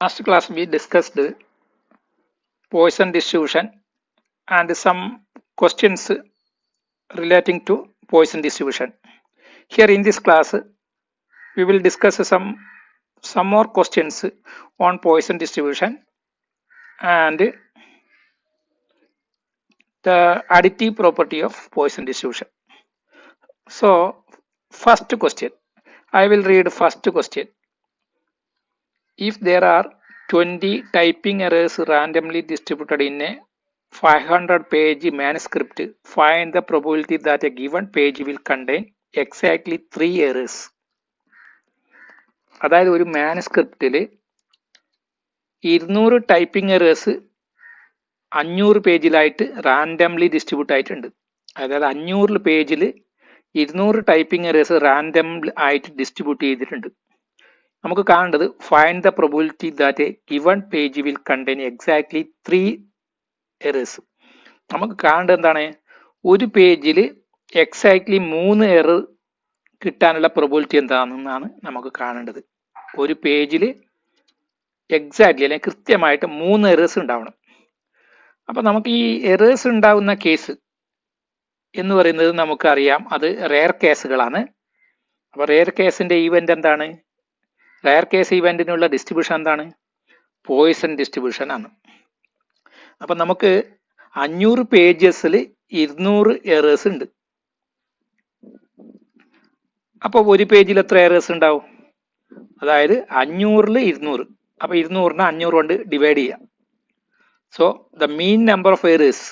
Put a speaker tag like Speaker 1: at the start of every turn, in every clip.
Speaker 1: Last class we discussed Poisson distribution and some questions relating to Poisson distribution. Here in this class we will discuss some more questions on Poisson distribution and the additive property of Poisson distribution. So first question, I will read first question. If there are 20 typing errors randomly distributed in a 500-page manuscript, find the probability that a given page will contain exactly 3 errors. അതായത് ഒരു മാനുസ്ക്രിപ്റ്റിൽ 200 typing errors 500 പേജിലായിട്ട് randomly distribute ആയിട്ടുണ്ട്. അതായത് 500 പേജിൽ 200 typing errors random ആയിട്ട് distribute ചെയ്തിട്ടുണ്ട്. നമുക്ക് കാണേണ്ടത് find the probability that A given page will contain exactly 3 errors. നമുക്ക് കാണേണ്ടത് എന്താണ്? ഒരു പേജിൽ എക്സാക്ട്ലി 3 എറർ കിട്ടാനുള്ള പ്രോബിലിറ്റി എന്താണെന്നാണ് നമുക്ക് കാണേണ്ടത്. ഒരു പേജിൽ എക്സാക്ട്ലി അല്ലെങ്കിൽ കൃത്യമായിട്ട് 3 എറേഴ്സ് ഉണ്ടാവണം. അപ്പൊ നമുക്ക് ഈ എറേഴ്സ് ഉണ്ടാവുന്ന കേസ് എന്ന് പറയുന്നത് നമുക്കറിയാം, അത് റെയർ കേസുകളാണ്. അപ്പൊ റെയർ കേസിന്റെ ഈവന്റ് എന്താണ്? റെയർ കേസ് ഇവന്റിനുള്ള ഡിസ്ട്രിബ്യൂഷൻ എന്താണ്? പോയിസൺ ഡിസ്ട്രിബ്യൂഷൻ ആണ്. അപ്പൊ നമുക്ക് 500 പേജസിൽ 200 എറേഴ്സ് ഉണ്ട്. അപ്പൊ ഒരു പേജിൽ എത്ര എറേഴ്സ് ഉണ്ടാവും? അതായത് 500-ൽ 200. അപ്പൊ 200-നെ 500 കൊണ്ട് ഡിവൈഡ് ചെയ്യാം. So the mean number of errors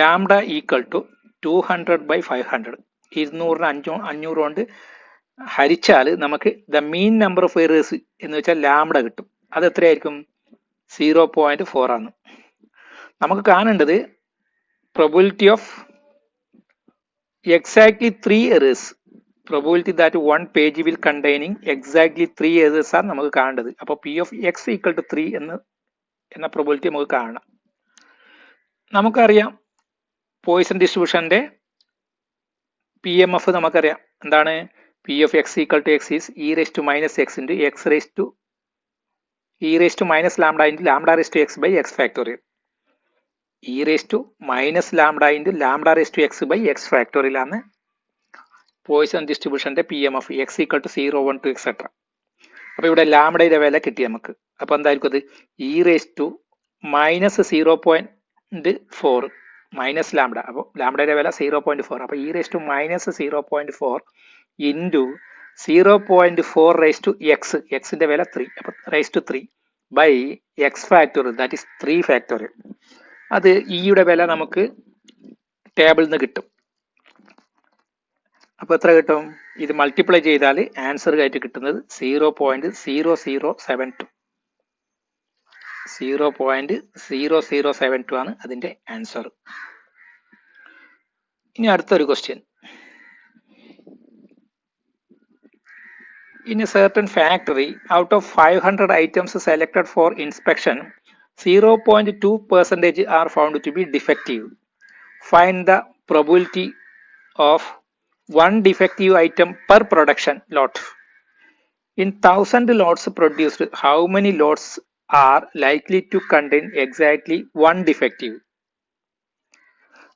Speaker 1: lambda equal to 200/500. 200-നെ 500 കൊണ്ട് ഹരിച്ചാൽ നമുക്ക് the mean number of errors എന്ന് വെച്ചാൽ ലാംഡ കിട്ടും. അത് എത്രയായിരിക്കും? 0.4 ആണ്. നമുക്ക് കാണേണ്ടത് probability of exactly 3 errors. Probability that one page will containing exactly 3 errors ആണ് നമുക്ക് കാണേണ്ടത്. അപ്പോൾ P of X equal to 3 എന്ന പ്രോബിലിറ്റി നമുക്ക് കാണാം. നമുക്കറിയാം പോയിസൺ ഡിസ്ട്രിബ്യൂഷന്റെ പി എം എഫ് നമുക്കറിയാം. എന്താണ്? P of X equal to X is e raise to minus X into X raise to e raise to minus lambda into lambda raise to X by X factorial. E raise to minus lambda into lambda raise to X by X factorial ആണ് Poisson ഡിസ്ട്രിബ്യൂഷന്റെ P M F. X equal to 0, 1, 2 etcetera. അപ്പൊ ഇവിടെ ലാംഡയുടെ വില കിട്ടി നമുക്ക്. അപ്പൊ എന്തായിരിക്കും അത്? E raise to minus 0.4 minus lambda. അപ്പോൾ ലാംഡയുടെ വില 0.4. അപ്പൊ e raise to minus 0.4 into 0.4 raise to X. എക്സിന്റെ വില 3. അപ്പൊ raise to 3 by X factorial, that is 3 factorial. അത് ഇയുടെ വില നമുക്ക് ടേബിളിൽ നിന്ന് കിട്ടും. അപ്പൊ എത്ര കിട്ടും? ഇത് മൾട്ടിപ്ലൈ ചെയ്താൽ ആൻസർ ആയിട്ട് കിട്ടുന്നത് 0.0072. 0.0072 ആണ് അതിന്റെ ആൻസർ. ഇനി അടുത്തൊരു question. In a certain factory, out of 500 items selected for inspection, 0.2% are found to be defective. Find the probability of one defective item per production lot. In 1000 lots produced, how many lots are likely to contain exactly one defective?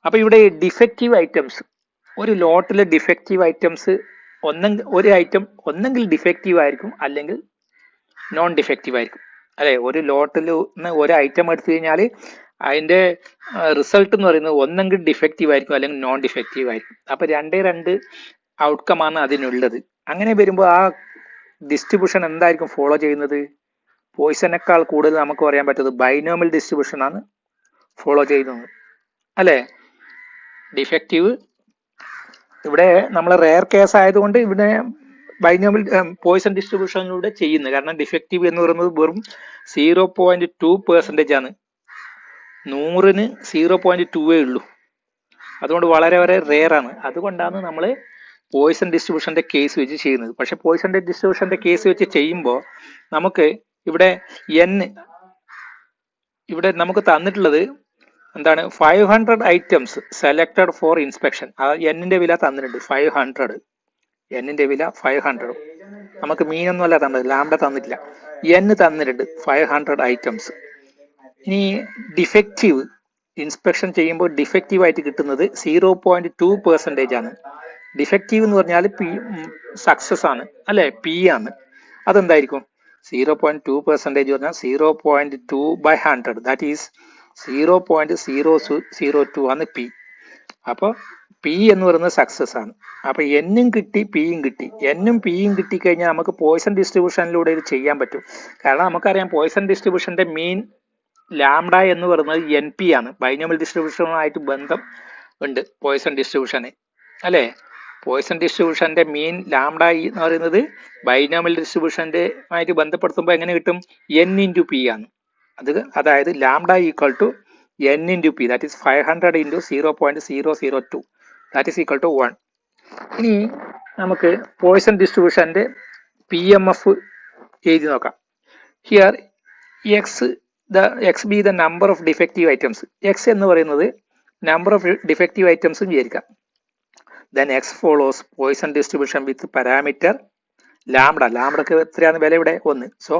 Speaker 1: അപ്പൊ ഇവിടെ defective items, ഒരു ലോട്ടിലെ defective items ഒരു item ഒന്നെങ്കിൽ defective ആയിരിക്കും അല്ലെങ്കിൽ non defective ആയിരിക്കും. അല്ലെ, ഒരു ലോട്ടിൽ നിന്ന് ഒരു ഐറ്റം എടുത്തു കഴിഞ്ഞാൽ അതിന്റെ റിസൾട്ട് എന്ന് പറയുന്നത് ഒന്നെങ്കിൽ ഡിഫക്റ്റീവ് ആയിരിക്കും അല്ലെങ്കിൽ നോൺ ഡിഫക്റ്റീവ് ആയിരിക്കും. അപ്പൊ രണ്ട് ഔട്ട്കം ആണ് അതിനുള്ളത്. അങ്ങനെ വരുമ്പോൾ ആ ഡിസ്ട്രിബ്യൂഷൻ എന്തായിരിക്കും ഫോളോ ചെയ്യുന്നത്? പോയിസനേക്കാൾ കൂടുതൽ നമുക്ക് പറയാൻ പറ്റുന്നത് ബൈനോമിയൽ ഡിസ്ട്രിബ്യൂഷൻ ആണ് ഫോളോ ചെയ്യുന്നത്. അല്ലെ, ഡിഫക്റ്റീവ് ഇവിടെ നമ്മൾ റെയർ കേസ് ആയതുകൊണ്ട് ഇവിടെ ബൈനോമിയൽ പോയിസൺ ഡിസ്ട്രിബ്യൂഷനിലൂടെ ചെയ്യുന്നത്. കാരണം ഡിഫക്റ്റീവ് എന്ന് പറയുന്നത് വെറും 0.2% ആണ്. 100-ന് 0.2 ഉള്ളൂ. അതുകൊണ്ട് വളരെ വളരെ റെയർ ആണ്. അതുകൊണ്ടാണ് നമ്മൾ പോയിസൺ ഡിസ്ട്രിബ്യൂഷന്റെ കേസ് വെച്ച് ചെയ്യുന്നത്. പക്ഷെ പോയിസൺ ഡിസ്ട്രിബ്യൂഷന്റെ കേസ് വെച്ച് ചെയ്യുമ്പോൾ നമുക്ക് ഇവിടെ ഇവിടെ നമുക്ക് തന്നിട്ടുള്ളത് എന്താണ്? 500 ഐറ്റംസ് സെലക്ടഡ് ഫോർ ഇൻസ്പെക്ഷൻ. എന്നിന്റെ വില തന്നിട്ടുണ്ട് 500. എന്നിന്റെ വില 500. നമുക്ക് മീനൊന്നുമല്ല തന്നത്, ലാംഡ തന്നിട്ടില്ല. n തന്നിട്ടുണ്ട് 500 ഐറ്റംസ്. ഇനി ഡിഫക്റ്റീവ് ഇൻസ്പെക്ഷൻ ചെയ്യുമ്പോൾ ഡിഫക്റ്റീവ് ആയിട്ട് കിട്ടുന്നത് 0.2% ആണ്. ഡിഫക്റ്റീവ് എന്ന് പറഞ്ഞാൽ സക്സസ് ആണ് അല്ലെ, പി ആണ്. അതെന്തായിരിക്കും? 0.2% പറഞ്ഞാൽ 0.2/100, ദാറ്റ് ഈസ് 0.002 ആണ് പി. അപ്പോൾ പി എന്ന് പറയുന്നത് സക്സസ് ആണ്. അപ്പൊ എന്നും കിട്ടി പിയും കിട്ടി. എന്നും പിയും കിട്ടിക്കഴിഞ്ഞാൽ നമുക്ക് പോയിസൺ ഡിസ്ട്രിബ്യൂഷനിലൂടെ ഇത് ചെയ്യാൻ പറ്റും. കാരണം നമുക്കറിയാം പോയിസൺ ഡിസ്ട്രിബ്യൂഷന്റെ മീൻ ലാംഡ എന്ന് പറയുന്നത് എൻ പി ആണ്. ബൈനോമിയൽ ഡിസ്ട്രിബ്യൂഷനുമായിട്ട് ബന്ധം ഉണ്ട് പോയിസൺ ഡിസ്ട്രിബ്യൂഷന് അല്ലെ. പോയിസൺ ഡിസ്ട്രിബ്യൂഷന്റെ മീൻ ലാംഡ എന്ന് പറയുന്നത് ബൈനോമിയൽ ഡിസ്ട്രിബ്യൂഷന്റെ ആയിട്ട് ബന്ധപ്പെടുത്തുമ്പോൾ എങ്ങനെ കിട്ടും? എൻ ഇൻറ്റു പി ആണ്. അതായത് lambda equal to n into p, that is 500 into 0.002, that is equal to 1. ഇനി നമുക്ക് പോയിസൺ ഡിസ്ട്രിബ്യൂഷന്റെ പി എം എഫ് എഴുതി നോക്കാം. Here X be the number of defective items. X എന്ന് പറയുന്നത് നമ്പർ ഓഫ് ഡിഫക്റ്റീവ് ഐറ്റംസും വിചാരിക്കാം. Then X follows Poisson distribution with parameter lambda. ലാംഡക്ക് എത്രയാണ് വില ഇവിടെ? 1. സോ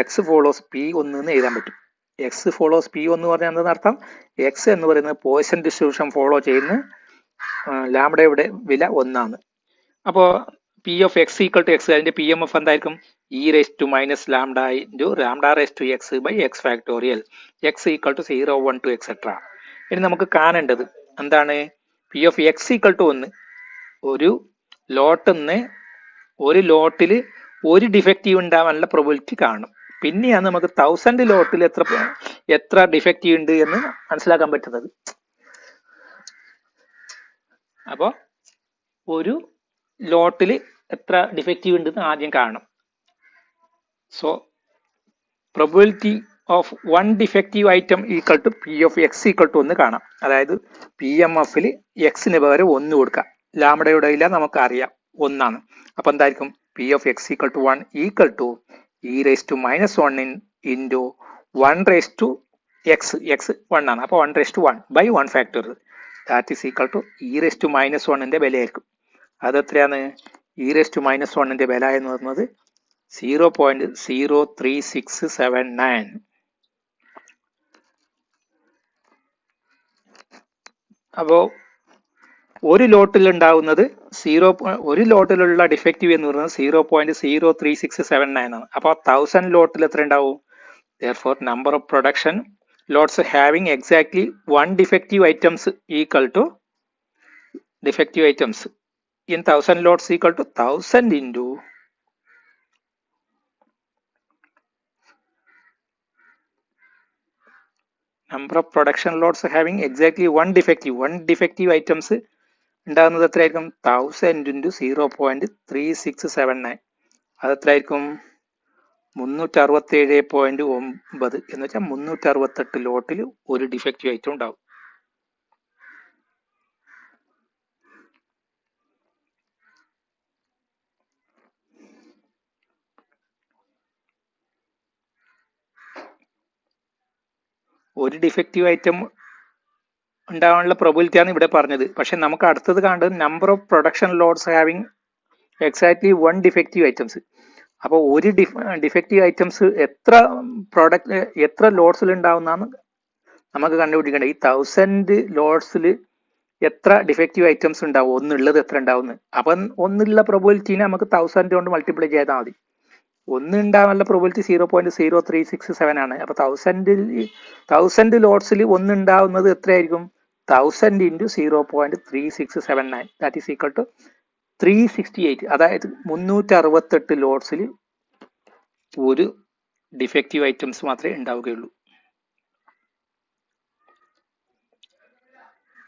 Speaker 1: എക്സ് ഫോളോസ് പി 1 എന്ന് എഴുതാൻ പറ്റും. എക്സ് ഫോളോസ് പി എന്ന് പറഞ്ഞാൽ എന്താണെന്നർത്ഥം? എക്സ് എന്ന് പറയുന്നത് പോയിസൺ ഡിസ്ട്രിബ്യൂഷൻ ഫോളോ ചെയ്യുന്ന ലാംഡയുടെ വില 1 ആണ്. അപ്പോൾ P of X equal to X, അതിന്റെ പി എം എഫ് എന്തായിരിക്കും? E raise to minus lambda into lambda raise to X by X factorial, X equal to 0, 1, 2 etcetera. ഇനി നമുക്ക് കാണേണ്ടത് എന്താണ്? P of X equal to 1. ഒരു ലോട്ടിൽ ഒരു defective ഉണ്ടാവാനുള്ള probability കാണും. പിന്നെയാണ് നമുക്ക് 1000 ലോട്ടിൽ എത്ര ഡിഫക്റ്റീവ് ഉണ്ട് എന്ന് മനസ്സിലാക്കാൻ പറ്റുന്നത്. അപ്പോ ഒരു ലോട്ടിൽ എത്ര ഡിഫക്റ്റീവ് ഉണ്ടെന്ന് ആദ്യം കാണണം. So probability of 1 defective item equal to P of X equal to 1 കാണാം. അതായത് പി എം എഫിൽ എക്സിന് പകരം 1 കൊടുക്കാം. ലാംഡയുടെ വില നമുക്കറിയാം 1 ആണ്. അപ്പൊ എന്തായിരിക്കും? P of X equal to 1 equal to e raised to minus 1 into 1 raised to x. x 1 ആണ്. അപ്പോൾ 1 raised to 1 by 1 factorial, that is equal to e raised to minus 1 ന്റെ വിലയായിരിക്കും. അത് എത്രയാണ്? e raised to minus 1 ന്റെ വില എന്ന് പറയുന്നത് 0.03679. അപ്പോൾ ഒരു ലോട്ടിലുണ്ടാവുന്നത് ഒരു ലോട്ടിലുള്ള ഡിഫക്റ്റീവ് എന്ന് പറയുന്നത് 0.03679 ആണ്. അപ്പോൾ 1000 ലോട്ടിൽ എത്ര ഉണ്ടാവും? Therefore, number of production lots having exactly 1 defective items equal to defective items in 1000 lots equal to 1000 into number of production lots having exactly 1 defective items ഉണ്ടാകുന്നത് എത്രയായിരിക്കും? 1000 into 0.3679. അത് എത്രയായിരിക്കും? 367.9 എന്ന് വെച്ചാൽ 368 ലോട്ടിൽ ഒരു ഡിഫക്റ്റീവ് ഐറ്റം ഉണ്ടാവും. ഒരു ഡിഫക്റ്റീവ് ഐറ്റം ഉണ്ടാവാനുള്ള പ്രോബിലിറ്റി ആണ് ഇവിടെ പറഞ്ഞത്. പക്ഷെ നമുക്ക് അടുത്തത് കാണേണ്ടത് number of production lots having exactly 1 defective items. അപ്പോൾ ഒരു ഡിഫക്റ്റീവ് ഐറ്റംസ് എത്ര ലോട്ട്സിൽ ഉണ്ടാവുന്നതാണ് നമുക്ക് കണ്ടുപിടിക്കേണ്ടത്. ഈ 1000 ലോട്ട്സിൽ എത്ര ഡിഫക്റ്റീവ് ഐറ്റംസ് ഉണ്ടാവും, ഒന്നുള്ളത് എത്ര ഉണ്ടാവുന്നത്. അപ്പം ഒന്നുള്ള പ്രോബിലിറ്റിനെ നമുക്ക് 1000 കൊണ്ട് മൾട്ടിപ്ലൈ ചെയ്താൽ മതി. ഒന്ന് ഉണ്ടാവാനുള്ള പ്രോബിലിറ്റി 0.0367 ആണ്. അപ്പൊ 1000 ലോട്ട്സിൽ ഒന്ന് ഉണ്ടാവുന്നത് എത്രയായിരിക്കും? 1000 into 0.3679, that is equal to 368. അതായത് 368 ലോട്ട്സിൽ ഒരു ഡിഫക്റ്റീവ് ഐറ്റംസ് മാത്രമേ ഉണ്ടാവുകയുള്ളൂ.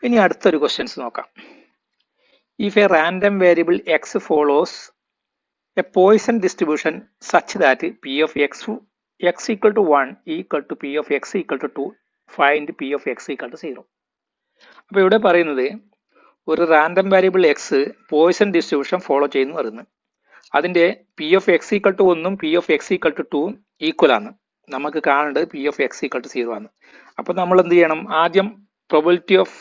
Speaker 1: ഇനി അടുത്തൊരു ക്വസ്റ്റ്യൻസ് നോക്കാം. If A random variable X follows a Poisson distribution such that p of x equal to 1 equal to p of x equal to 2, find p of x equal to 0. അപ്പോൾ ഇവിടെ പറയുന്നത് ഒരു random variable X Poisson distribution follow ചെയ്യുന്നു പറയുന്നത്. അതിന്റെ P of X equal to 1ഉം P of X equal to 2ഉം equal ആണ്. നമുക്ക് കാണേണ്ടത് P of X equal to 0 ആണ്. അപ്പൊ നമ്മൾ എന്ത് ചെയ്യണം? ആദ്യം probability of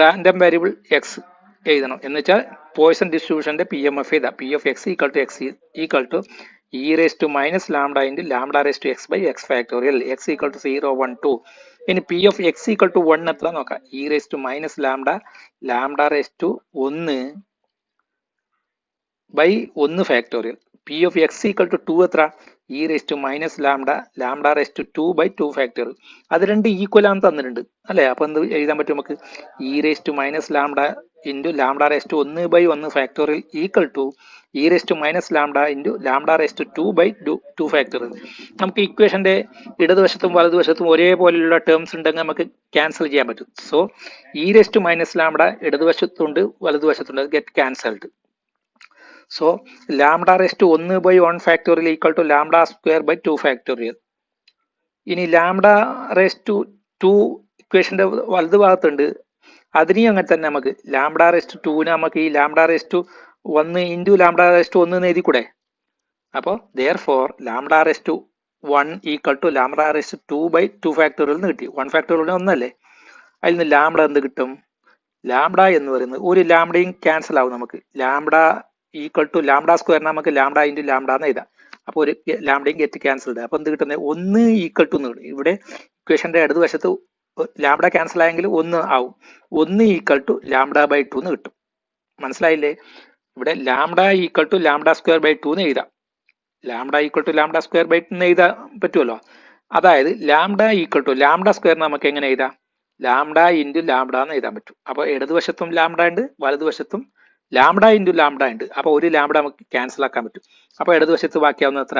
Speaker 1: random variable X എഴുതണം. എന്ന് വെച്ചാൽ പോയിസൺ ഡിസ്ട്രിബ്യൂഷന്റെ പി എം എഫ് എഴുതാം. P of X equal to e raise to minus lambda into lambda raise to X by X factorial X equal to 0 1 2. ഇനി P of X equal to 1 എത്ര നോക്കാം. E raise to minus lambda lambda raise to 1 by 1 factorial. P of X equal to 2 എത്ര, e raise to minus lambda lambda raise to 2 by 2 factorial. അത് രണ്ട് equal ആണെന്ന് തന്നിട്ടുണ്ട് അല്ലേ. അപ്പൊ എന്ത് എഴുതാൻ പറ്റും നമുക്ക്, e raise to minus lambda into lambda raise to 1 by 1 factorial equal to e raise to minus lambda into lambda raise to 2 by 2 factorial. നമുക്ക് ഇക്വേഷന്റെ ഇടതുവശത്തും വലതുവശത്തും ഒരേപോലെയുള്ള ടേംസ് ഉണ്ടെങ്കിൽ നമുക്ക് ക്യാൻസൽ ചെയ്യാൻ പറ്റും. So e raise to minus lambda ഇടതുവശത്തുണ്ട് വലതുവശത്തുണ്ട്, get cancelled. So lambda raised to 1 by 1 factorial equal to lambda square by 2 factorial. ഇനി ലാംഡ റേസ് ടു 2 ഇക്വേഷന്റെ വലത് ഭാഗത്തുണ്ട്, അതിനെയും അങ്ങനെ തന്നെ നമുക്ക് ലാംഡ റേസ് ടു 2 നമുക്ക് ഈ lambda raise to 1 into lambda raise to 1 എന്ന് എഴുതി കൂടെ. അപ്പോൾ therefore lambda raise to 1 equal to lambda raise to 2 by 2 factorial എന്ന് കിട്ടി. 1 ഫാക്ടോറിയൽ ഒന്നല്ലേ, അതിൽ നിന്ന് ലാംഡ എന്ത് കിട്ടും, ലാംഡ എന്ന് പറയുന്നത് ഒരു ലാംഡയും ക്യാൻസൽ ആവും. നമുക്ക് ലാംഡ ഈക്വൽ ടു ലാംഡ സ്ക്വയറിന് നമുക്ക് ലാംഡ ഇൻറ്റു ലാംഡ എന്ന് എഴുതാം. അപ്പോൾ ഒരു ലാംഡയും ഗെറ്റ് ക്യാൻസൽഡ്. അപ്പോൾ എന്ത് കിട്ടുന്നത്, 1 ഈക്വൽ ടു എന്ന് കിട്ടും. ഇവിടെ ഇക്വേഷന്റെ ഇടതുവശത്ത് ലാംഡ ക്യാൻസൽ ആയെങ്കിൽ 1 ആവും. 1 ഈക്വൽ ടു ലാംഡ ബൈ 2 എന്ന് കിട്ടും. മനസ്സിലായില്ലേ. ഇവിടെ lambda equal to lambda square by 2 എന്ന് എഴുതാം. Lambda equal to lambda square by 2 എന്ന് എഴുതാൻ പറ്റുമല്ലോ. അതായത് lambda equal to lambda square നമുക്ക് എങ്ങനെ എഴുതാം, ലാംഡ ഇൻറ്റു ലാംഡ എന്ന് എഴുതാൻ പറ്റും. അപ്പോൾ ഇടതുവശത്തും ലാംഡ ഉണ്ട്, വലതുവശത്തും ലാംഡ ഇൻറ്റു ലാംഡ ഉണ്ട്. അപ്പോൾ ഒരു ലാംഡ നമുക്ക് ക്യാൻസൽ ആക്കാൻ പറ്റും. അപ്പോൾ ഇടതുവശത്ത് ബാക്കിയാവുന്ന എത്ര,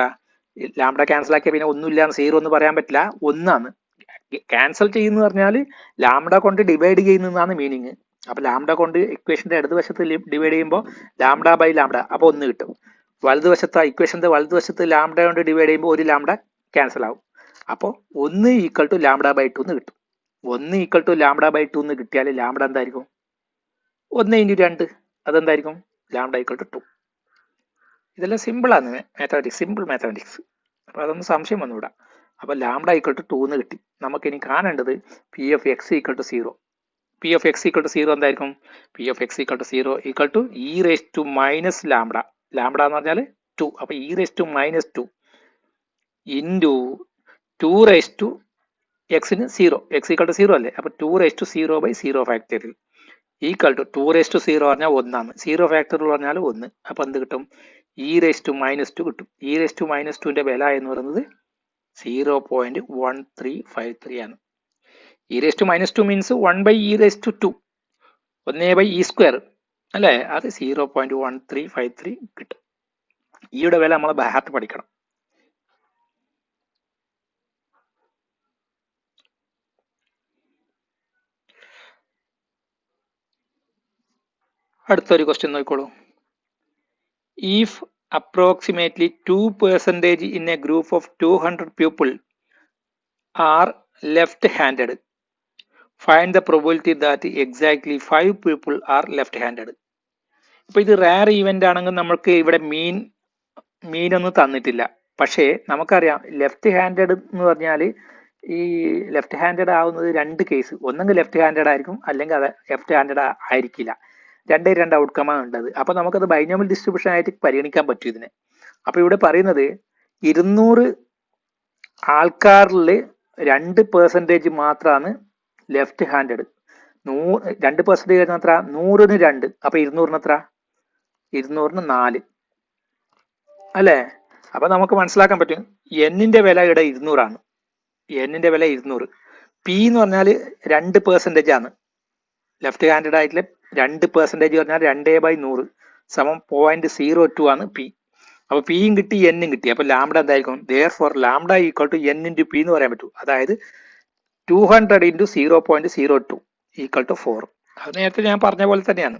Speaker 1: ലാംഡ ക്യാൻസൽ ആക്കിയാൽ പിന്നെ ഒന്നുമില്ല, 0 എന്ന് പറയാൻ പറ്റില്ല, 1 ആണ്. ക്യാൻസൽ ചെയ്യുന്ന പറഞ്ഞാൽ ലാംഡ കൊണ്ട് ഡിവൈഡ് ചെയ്യുന്നതാണ് മീനിങ്. അപ്പോൾ ലാംഡ കൊണ്ട് ഇക്വേഷന്റെ ഇടതുവശത്ത് ഡിവൈഡ് ചെയ്യുമ്പോൾ ലാംഡ ബൈ ലാംഡ, അപ്പോൾ 1 കിട്ടും. വലതുവശത്ത് ഇക്വേഷന്റെ വലതുവശത്ത് ലാംഡ കൊണ്ട് ഡിവൈഡ് ചെയ്യുമ്പോൾ ഒരു ലാംഡ ക്യാൻസൽ ആവും. അപ്പോൾ 1 ഈക്വൽ ടു ലാംഡ ബൈ 2 എന്ന് കിട്ടും. 1 ഈക്വൽ ടു ലാംഡ ബൈ 2 എന്ന് കിട്ടിയാൽ ലാംഡ എന്തായിരിക്കും, 1 ഇൻറ്റു 2 അതെന്തായിരിക്കും, ലാംഡ ഈക്വൽ ടു 2. ഇതെല്ലാം സിമ്പിളാണ് മാത്തമാറ്റിക്സ്, സിമ്പിൾ മാത്തമാറ്റിക്സ്. അപ്പോൾ അതൊന്നും സംശയം വന്നുകൂടാ. അപ്പോൾ ലാംഡ ഈക്വൽ ടു 2 എന്ന് കിട്ടി. നമുക്കിനി കാണേണ്ടത് P of X equal to 0. P of X equal to 0 എന്തായിരിക്കും, P of X equal to 0 equal to e raise to minus lambda. Lambda എന്ന് പറഞ്ഞാൽ 2, അപ്പോൾ e raise to minus 2 into 2 raise to എക്സിന് 0, x equal to 0 അല്ലേ. അപ്പോൾ 2 raise to 0 by 0 factorial equal to 2 raise to 0 പറഞ്ഞാൽ 1 ആണ്, 0 factorial പറഞ്ഞാൽ 1. അപ്പോൾ എന്ത് കിട്ടും, ഇ റേസ് ടു മൈനസ് 2 കിട്ടും. ഇ റേസ് ടു മൈനസ് 2ന്റെ വില എന്ന് പറയുന്നത് 0.1353 ആണ്. E raise to minus 2 means 1 by e raise to 2, 1 by e square അല്ലേ, അത് 0.1353 കിട്ടും. ഈയുടെ വില നമ്മൾ ബൈഹാർട്ട് പഠിക്കണം. അടുത്തൊരു ക്വസ്റ്റ്യൻ നോക്കിക്കോളൂ. If approximately 2% in a group of 200 people are left-handed, find the probability that exactly 5 people are left-handed. ഇപ്പൊ ഇത് റയർ ഈവന്റ് ആണെങ്കിൽ നമുക്ക് ഇവിടെ മീൻ ഒന്നും തന്നിട്ടില്ല. പക്ഷേ നമുക്കറിയാം ലെഫ്റ്റ് ഹാൻഡഡ് എന്ന് പറഞ്ഞാൽ ഈ ലെഫ്റ്റ് ഹാൻഡഡ് ആവുന്നത് 2 കേസ്, ഒന്നെങ്കിൽ ലെഫ്റ്റ് ഹാൻഡഡ് ആയിരിക്കും അല്ലെങ്കിൽ അത് ലെഫ്റ്റ് ഹാൻഡഡ് ആയിരിക്കില്ല. 2 ഔട്ട്കമാണ് ഉള്ളത്. അപ്പൊ നമുക്കത് ബൈനോമിയൽ ഡിസ്ട്രിബ്യൂഷൻ ആയിട്ട് പരിഗണിക്കാൻ പറ്റും ഇതിനെ. അപ്പൊ ഇവിടെ പറയുന്നത് 200 ആൾക്കാരിൽ 2% മാത്രമാണ് ലെഫ്റ്റ് ഹാൻഡഡ്. 2% എത്ര, 100ന് 2, അപ്പൊ 200ന് എത്ര, 200ന് 4 അല്ലേ. അപ്പൊ നമുക്ക് മനസ്സിലാക്കാൻ പറ്റും എന്നിന്റെ വില ഇവിടെ 200 ആണ്. എന്നിന്റെ വില 200. പി എന്ന് പറഞ്ഞാൽ 2% ആണ്. ലെഫ്റ്റ് ഹാൻഡഡ് ആയിട്ടുള്ള 2% പറഞ്ഞാൽ 2/100 സമം 0.02 ആണ് പി. അപ്പൊ പിയും കിട്ടി എന്നും കിട്ടി. അപ്പൊ ലാംഡ എന്തായിരിക്കും, therefore lambda equal to n into P എന്ന് പറയാൻ പറ്റും. അതായത് 200 ഇൻറ്റു 0.02 ഈക്വൽ ടു 4. അത് നേരത്തെ ഞാൻ പറഞ്ഞ പോലെ തന്നെയാണ്.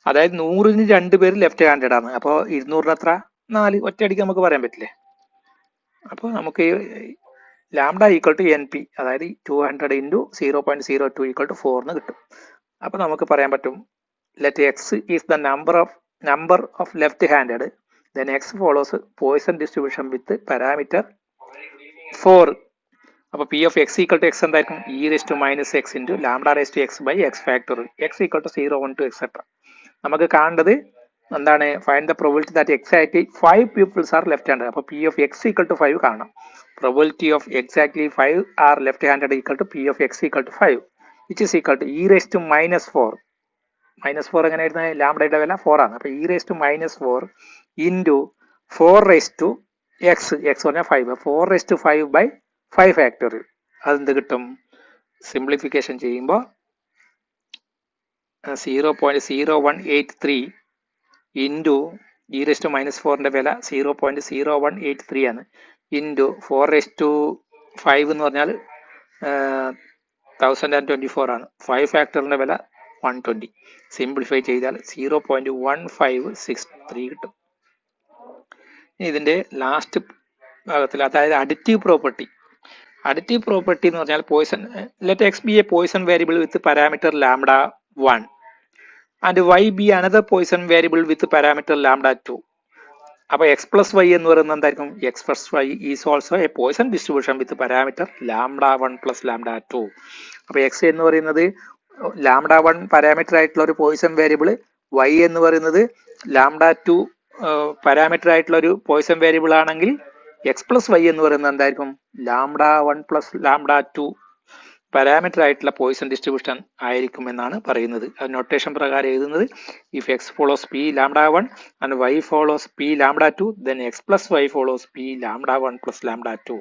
Speaker 1: അതായത് 100ന് 2 പേര് ലെഫ്റ്റ് ഹാൻഡഡ് ആണ്. അപ്പോൾ 200ന് എത്ര, 4. ഒറ്റയടിക്ക് നമുക്ക് പറയാൻ പറ്റില്ലേ. അപ്പോൾ നമുക്ക് lambda equal to n P, അതായത് 200 ഇൻറ്റു 0.02 ഈക്വൽ ടു 4 എന്ന് കിട്ടും. അപ്പൊ നമുക്ക് പറയാൻ പറ്റും let X is the number of left handed, then X follows Poisson distribution with parameter 4. അപ്പൊ P of X equal to X എന്തായിരിക്കും, e raise to minus X into lambda raise to X by X factorial, X equal to 0 1 2 etcetera. നമുക്ക് കാണേണ്ടത് എന്താണ് find the probability that exactly 5 peoples are left handed. അപ്പോൾ P of X equal to 5 കാണണം. Probability of exactly 5 are left handed equal to P of X equal to 5 which is equal to e raise to -4. -4 എങ്ങനെയായിരുന്നു? ലാംഡയുടെ വില 4 ആണ്. അപ്പോൾ e raise to -4 into 4 raise to x, x പറഞ്ഞാൽ 5, 4 raise to 5 by 5 factorial. അതെന്ത് കിട്ടും? Simplification ചെയ്യുമ്പോൾ 0.0183 into E raise to -4ന്റെ വില 0.0183 ആണ്. ഇൻറ്റു 4 റേസ് ടു 5 എന്ന് പറഞ്ഞാൽ 1024 ആണ്. 5 ഫാക്ടറിന്റെ വില 120. സിംപ്ലിഫൈ ചെയ്താൽ 0.1563 കിട്ടും. ഇതിന്റെ ലാസ്റ്റ് ഭാഗത്തിൽ, അതായത് അഡിറ്റീവ് പ്രോപ്പർട്ടി. അഡിറ്റീവ് പ്രോപ്പർട്ടി എന്ന് പറഞ്ഞാൽ Poisson, let x be a Poisson variable with parameter lambda 1 and y be another Poisson variable with parameter lambda 2. അപ്പൊ എക്സ് പ്ലസ് വൈ എന്ന് പറയുന്നത് എന്തായിരിക്കും? X plus y is also a Poisson distribution with parameter lambda 1 plus lambda 2. അപ്പൊ X എന്ന് പറയുന്നത് lambda 1 parameter ആയിട്ടുള്ള ഒരു Poisson variable, Y എന്ന് പറയുന്നത് ലാംഡ 2 പാരാമീറ്റർ ആയിട്ടുള്ള ഒരു പോയിസൺ വേരിയബിൾ ആണെങ്കിൽ എക്സ് പ്ലസ് വൈ എന്ന് പറയുന്നത് എന്തായിരിക്കും? ലാംഡ 1 പ്ലസ് ലാംഡ 2 പാരാമീറ്റർ ആയിട്ടുള്ള പോയിസൺ ഡിസ്ട്രിബ്യൂഷൻ ആയിരിക്കും എന്നാണ് പറയുന്നത്. അത് നൊട്ടേഷൻ പ്രകാരം എഴുതുന്നത് if x follows P lambda 1 and y follows P lambda 2 then x plus y follows P lambda 1 plus lambda 2.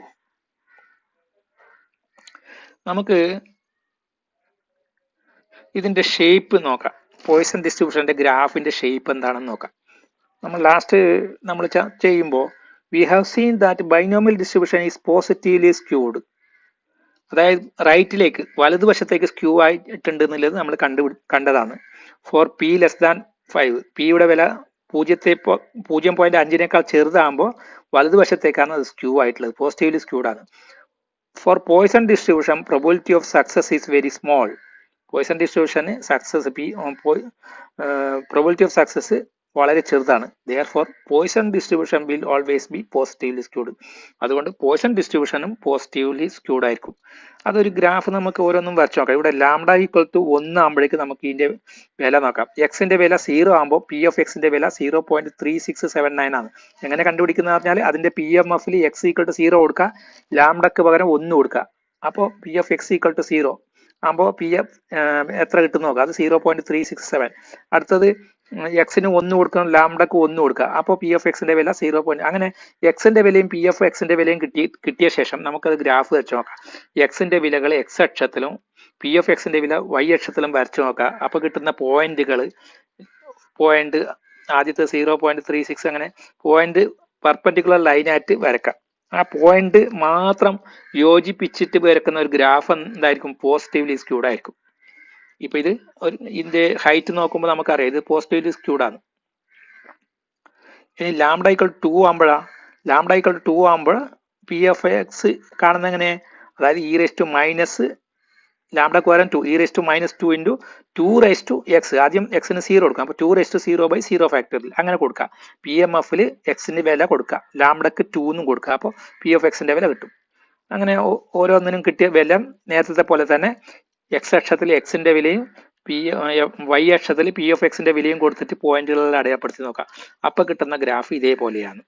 Speaker 1: നമുക്ക് ഇതിന്റെ ഷേപ്പ് നോക്കാം. പോയിസൺ ഡിസ്ട്രിബ്യൂഷന്റെ ഗ്രാഫിന്റെ ഷേപ്പ് എന്താണെന്ന് നോക്കാം. നമ്മൾ ലാസ്റ്റ് ചെയ്യുമ്പോൾ we have seen that binomial distribution is positively squid. അതായത് റൈറ്റിലേക്ക്, വലതുവശത്തേക്ക് സ്ക്യൂ ആയിട്ടുണ്ട് എന്നുള്ളത് നമ്മൾ കണ്ടതാണ്. ഫോർ പി ലെസ് ദാൻ 5, പിയുടെ വില 0.5 ചെറുതാകുമ്പോൾ വലതുവശത്തേക്കാണ് അത് സ്ക്യൂ ആയിട്ടുള്ളത്, പോസിറ്റീവ്ലി സ്ക്യൂഡ് ആണ്. For Poisson distribution probability of success is very small. Poisson ഡിസ്ട്രിബ്യൂഷന് സക്സസ് പ്രോബിലിറ്റി ഓഫ് സക്സസ് വളരെ ചെറുതാണ്. Therefore Poisson distribution will always be positively skewed. അതുകൊണ്ട് പോയിസൺ ഡിസ്ട്രിബ്യൂഷനും പോസിറ്റീവ്ലി സ്ക്യൂഡ് ആയിരിക്കും. അതൊരു ഗ്രാഫ് നമുക്ക് ഓരോന്നും വരച്ചു നോക്കാം. ഇവിടെ ലാംഡ ഈക്വൽ ടു 1 ആകുമ്പോഴേക്ക് നമുക്ക് ഇതിന്റെ വില നോക്കാം. എക്സിന്റെ വില 0 ആകുമ്പോൾ പി ഓഫ് എക്സിന്റെ വില 0.3679 ആണ്. എങ്ങനെ കണ്ടുപിടിക്കുന്നത് പറഞ്ഞാൽ അതിന്റെ പി എം എഫിൽ എക്സ് ഈക്വൽ ടു 0 കൊടുക്കുക, ലാംഡക്ക് പകരം 1 കൊടുക്കുക. അപ്പോൾ P of X equal to 0 ആകുമ്പോൾ പി എഫ് എത്ര കിട്ടും നോക്കുക. അത് 0.367. അടുത്തത് എക്സിന് 1 കൊടുക്കണം, ലാംഡക്ക് 1 കൊടുക്കുക. അപ്പോൾ പി എഫ് എക്സിന്റെ വില 0. അങ്ങനെ എക്സിന്റെ വിലയും പി എഫ് എക്സിന്റെ വിലയും കിട്ടിയ ശേഷം നമുക്കത് ഗ്രാഫ് വരച്ചു നോക്കാം. എക്സിന്റെ വിലകൾ എക്സ് അക്ഷത്തിലും പി എഫ് എക്സിന്റെ വില വൈ അക്ഷത്തിലും വരച്ചു നോക്കാം. അപ്പൊ കിട്ടുന്ന പോയിന്റ് ആദ്യത്തെ 0.36, അങ്ങനെ പോയിന്റ് പെർപെൻഡിക്കുലർ ലൈനായിട്ട് വരക്കാം. ആ പോയിന്റ് മാത്രം യോജിപ്പിച്ചിട്ട് വരക്കുന്ന ഒരു ഗ്രാഫ് എന്തായിരിക്കും? പോസിറ്റീവ്ലി സ്ക്യൂഡ് ആയിരിക്കും. ഇപ്പൊ ഇതിന്റെ ഹൈറ്റ് നോക്കുമ്പോൾ നമുക്കറിയാം ഇത് പോസിറ്റീവ്ലി സ്ക്യൂഡ് ആണ്. ഇനി ലാംഡ ഈക്വൽ 2 ആകുമ്പോൾ പി എഫ് എക്സ് കാണുന്ന എങ്ങനെ? അതായത് ഇ റേസ് ടു മൈനസ് ലാംഡക്ക് പകരം 2, e raise to -2 into 2 raise to x. ആദ്യം എക്സിന് 0 കൊടുക്കാം. അപ്പോൾ 2 റേസ് ടു 0 ബൈ 0 ഫാക്ടറിൽ അങ്ങനെ കൊടുക്കാം. പി എം എഫിൽ എക്സിന്റെ വില കൊടുക്കുക, ലാംഡക്ക് 2 എന്നും കൊടുക്കുക. അപ്പോൾ പി എഫ് എക്സിന്റെ വില കിട്ടും. അങ്ങനെ ഓരോന്നിനും കിട്ടിയ വില നേരത്തെ പോലെ തന്നെ എക്സ് അക്ഷത്തിൽ എക്സിന്റെ വിലയും വൈ അക്ഷത്തിൽ പി എഫ് എക്സിന്റെ വിലയും കൊടുത്തിട്ട് പോയിന്റുകളിൽ അടയാളപ്പെടുത്തി നോക്കാം. അപ്പൊ കിട്ടുന്ന ഗ്രാഫ് ഇതേപോലെയാണ്.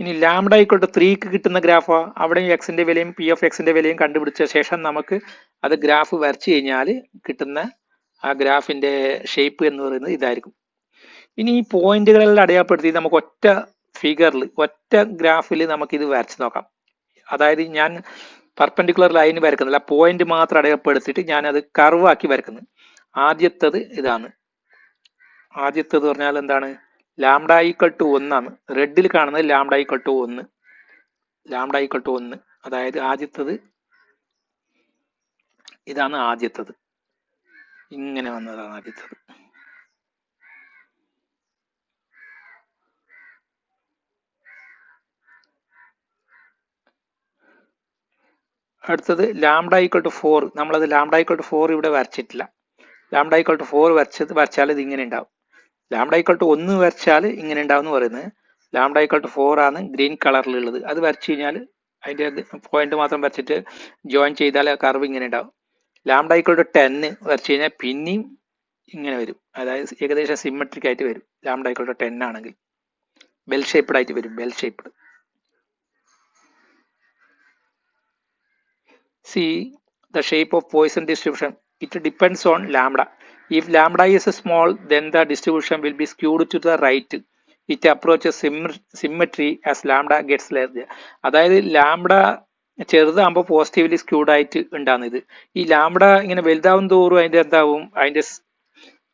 Speaker 1: ഇനി ലാംഡ ഈക്വൽ ടു 3ക്ക് കിട്ടുന്ന ഗ്രാഫോ, അവിടെയും എക്സിന്റെ വിലയും പി എഫ് എക്സിന്റെ വിലയും കണ്ടുപിടിച്ച ശേഷം നമുക്ക് അത് ഗ്രാഫ് വരച്ചു കഴിഞ്ഞാൽ കിട്ടുന്ന ആ ഗ്രാഫിന്റെ ഷേപ്പ് എന്ന് പറയുന്നത് ഇതായിരിക്കും. ഇനി ഈ പോയിന്റുകളിൽ അടയാളപ്പെടുത്തി നമുക്ക് ഒറ്റ ഫിഗറിൽ, ഒറ്റ ഗ്രാഫിൽ നമുക്ക് ഇത് വരച്ചു നോക്കാം. അതായത് ഞാൻ പെർപെൻഡിക്കുലർ ലൈൻ വരക്കുന്നില്ല, പോയിന്റ് മാത്രം അടയാളപ്പെടുത്തിയിട്ട് ഞാൻ അത് കർവ് ആക്കി വരക്കുന്നു. ആദ്യത്തത് ഇതാണ്. ആദ്യത്തത് പറഞ്ഞാൽ എന്താണ്? ലാംഡ ഈക്വൽ ടു 1 ആണ്. റെഡിൽ കാണുന്നത് lambda equal to 1. Lambda equal to 1, അതായത് ആദ്യത്തത് ഇതാണ്. ആദ്യത്തത് ഇങ്ങനെ വന്നതാണ് ആദ്യത്തത്. അടുത്തത് ലാംഡ ഈക്വൽ ടു 4. നമ്മളത് ലാംഡ ഈക്വൽ ടു 4 ഇവിടെ വരച്ചിട്ടില്ല. ലാംഡ ഈക്വൽ ടു 4 വരച്ചാൽ ഇത് ഇങ്ങനെ ഉണ്ടാവും. ലാംഡ ഈക്വൽ ടു 1 വരച്ചാൽ ഇങ്ങനെ ഉണ്ടാവും എന്ന് പറയുന്നത്. ലാംഡ ഈക്വൽ ടു 4 ആണ് ഗ്രീൻ കളറിലുള്ളത്. അത് വരച്ചു കഴിഞ്ഞാൽ അതിന്റെ പോയിന്റ് മാത്രം വരച്ചിട്ട് ജോയിൻ ചെയ്താൽ കർവ് ഇങ്ങനെ ഉണ്ടാവും. ലാംഡ ഈക്വൽ ടു 10 വരച്ചു കഴിഞ്ഞാൽ പിന്നെയും ഇങ്ങനെ വരും. അതായത് ഏകദേശം സിമെട്രിക് ആയിട്ട് വരും. ലാംഡ ഈക്വൽ ടു 10 ആണെങ്കിൽ ബെൽ ഷേപ്ഡ് ആയിട്ട് വരും. Bell shaped. See the shape of Poisson distribution. It depends on lambda. If lambda is small, then the distribution will be skewed to the right. It approaches symmetry as lambda gets larger. അതായത് lambda ചെറുതാകുമ്പോൾ positively squid ആയിട്ട് ഉണ്ടാകുന്നത്. ഈ lambda ഇങ്ങനെ വലുതാവും തോറും അതിന്റെ എന്താവും,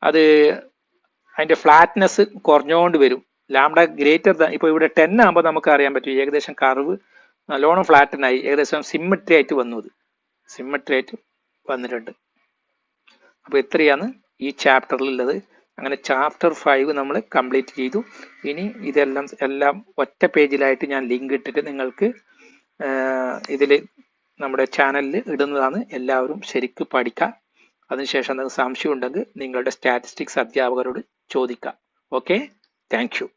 Speaker 1: അതിന്റെ ഫ്ലാറ്റ്നെസ് കുറഞ്ഞുകൊണ്ട് വരും. ലാംഡ ഗ്രേറ്റർ ദാൻ, ഇപ്പൊ ഇവിടെ 10 ആകുമ്പോൾ നമുക്ക് അറിയാൻ പറ്റും ഏകദേശം കർവ് നല്ലോണം ഫ്ലാറ്റനായി, ഏകദേശം സിമ്മെട്രി ആയിട്ട് വന്നിട്ടുണ്ട്. അപ്പൊ ഇത്രയാണ് ഈ ചാപ്റ്ററിലുള്ളത്. അങ്ങനെ ചാപ്റ്റർ 5 നമ്മൾ കംപ്ലീറ്റ് ചെയ്തു. ഇനി എല്ലാം ഒറ്റ പേജിലായിട്ട് ഞാൻ ലിങ്ക് ഇട്ടിട്ട് നിങ്ങൾക്ക് ഇതിൽ നമ്മുടെ ചാനലിൽ ഇടുന്നതാണ്. എല്ലാവരും ശരിക്കും പഠിക്കാം. അതിനുശേഷം നിങ്ങൾക്ക് സംശയം ഉണ്ടെങ്കിൽ നിങ്ങളുടെ സ്റ്റാറ്റിസ്റ്റിക്സ് അധ്യാപകരോട് ചോദിക്കാം. Okay, thank you.